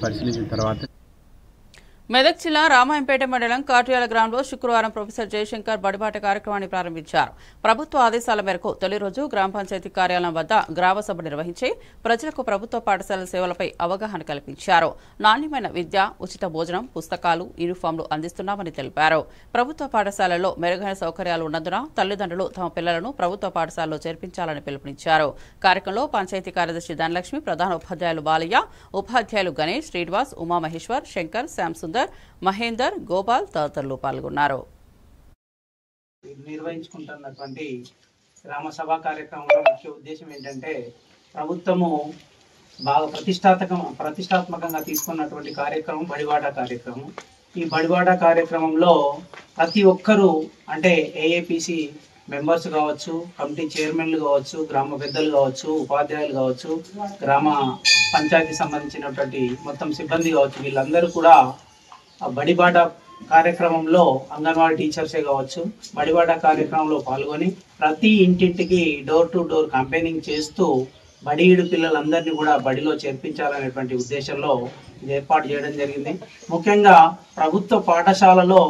పరిశీలించిన తర్వాత మెదక్ జిల్లా రామాయంపేట మండలం కాట్యాల గ్రామంలో శుక్రవారం ప్రొఫెసర్ జయశంకర్ బడిబాట కార్యక్రమాన్ని ప్రారంభించారు. ప్రభుత్వ ఆదేశాల మేరకు తొలి రోజు గ్రామ పంచాయతీ కార్యాలయం వద్ద గ్రామ సభ నిర్వహించి ప్రజలకు ప్రభుత్వ పాఠశాలల సేవలపై అవగాహన కల్పించారు. నాణ్యమైన విద్య, ఉచిత భోజనం, పుస్తకాలు, యూనిఫాంలు అందిస్తున్నామని తెలిపారు. ప్రభుత్వ పాఠశాలల్లో మెరుగైన సౌకర్యాలు ఉన్నందున తల్లిదండ్రులు తమ పిల్లలను ప్రభుత్వ పాఠశాలలో చేర్పించాలని పిలుపునిచ్చారు. కార్యక్రమంలో పంచాయతీ కార్యదర్శి ధనలక్ష్మి, ప్రధాన ఉపాధ్యాయులు బాలయ్య, ఉపాధ్యాయులు గణేష్, శ్రీనివాస్, ఉమామహేశ్వర్, శంకర్, శ్యామ్, మహేందర్, గోపాల్ తదితరులు పాల్గొన్నారు. నిర్వహించుకుంటున్నటువంటి గ్రామ సభా కార్యక్రమంలో ముఖ్య ఉద్దేశం ఏంటంటే ప్రభుత్వము బాగా ప్రతిష్టాత్మకంగా తీసుకున్నటువంటి కార్యక్రమం బడిబాట కార్యక్రమం. ఈ బడిబాట కార్యక్రమంలో ప్రతి ఒక్కరూ అంటే ఏఏపీసీ మెంబర్స్ కావచ్చు, కమిటీ చైర్మన్లు కావచ్చు, గ్రామ పెద్దలు కావచ్చు, ఉపాధ్యాయులు కావచ్చు, గ్రామ పంచాయతీ సంబంధించినటువంటి మొత్తం సిబ్బంది కావచ్చు, వీళ్ళందరూ కూడా బడిబాట కార్యక్రమంలో అంగన్వాడీ టీచర్సే కావచ్చు బడిబాట కార్యక్రమంలో పాల్గొని ప్రతి ఇంటింటికి డోర్ టు డోర్ క్యాంపెయినింగ్ చేస్తూ బడిఈడు పిల్లలందరినీ కూడా బడిలో చేర్పించాలనేటువంటి ఉద్దేశంలో ఏర్పాటు చేయడం జరిగింది. ముఖ్యంగా ప్రభుత్వ పాఠశాలలో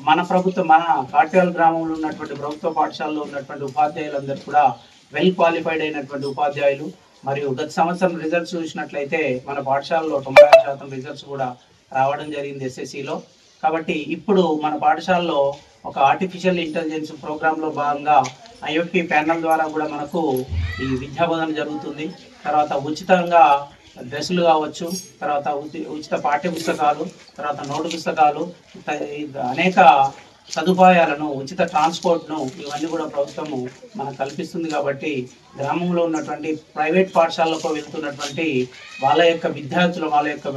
మన కాట్యాల గ్రామంలో ఉన్నటువంటి ప్రభుత్వ పాఠశాలలో ఉన్నటువంటి ఉపాధ్యాయులందరూ కూడా వెల్ క్వాలిఫైడ్ అయినటువంటి ఉపాధ్యాయులు. మరియు గత సంవత్సరం రిజల్ట్స్ చూసినట్లయితే మన పాఠశాలలో 96% రిజల్ట్స్ కూడా రావడం జరిగింది SSCలో. కాబట్టి ఇప్పుడు మన పాఠశాలలో ఒక ఆర్టిఫిషియల్ ఇంటెలిజెన్స్ ప్రోగ్రాంలో భాగంగా IFP ప్యానల్ ద్వారా కూడా మనకు ఈ విద్యాబోధన జరుగుతుంది. తర్వాత ఉచితంగా డ్రెస్సులు కావచ్చు, తర్వాత ఉచిత పాఠ్య పుస్తకాలు, తర్వాత నోటు పుస్తకాలు, అనేక సదుపాయాలను, ఉచిత ట్రాన్స్పోర్ట్ను ఇవన్నీ కూడా ప్రభుత్వము మనకు కల్పిస్తుంది. కాబట్టి గ్రామంలో ఉన్నటువంటి ప్రైవేట్ పాఠశాలకు వెళ్తున్నటువంటి వాళ్ళ యొక్క విద్యార్థులు, వాళ్ళ యొక్క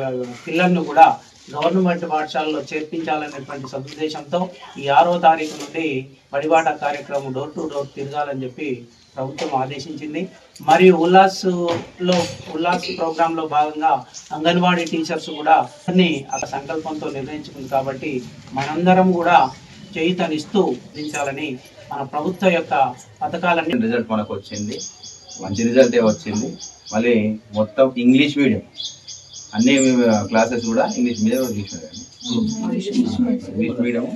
పిల్లలను కూడా గవర్నమెంట్ పాఠశాలలో చేర్పించాలనేటువంటి సదుద్దేశంతో ఈ 6వ తారీఖు నుండి బడిబాట కార్యక్రమం డోర్ టు డోర్ తిరగాలని చెప్పి ప్రభుత్వం ఆదేశించింది. మరియు ఉల్లాస్ ప్రోగ్రాంలో భాగంగా అంగన్వాడీ టీచర్స్ కూడా అన్ని ఆ సంకల్పంతో నిర్ణయించుకుంది. కాబట్టి మనందరం కూడా చేయుతనిస్తూ దించాలని మన ప్రభుత్వ యొక్క పథకాలన్నీ రిజల్ట్ మనకు వచ్చింది. మంచి రిజల్టే వచ్చింది. మళ్ళీ మొత్తం ఇంగ్లీష్ మీడియం అన్ని క్లాసెస్ కూడా English medium English medium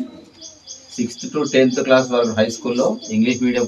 6th to 10th class వరకు హై స్కూల్లో ఇంగ్లీష్ మీడియం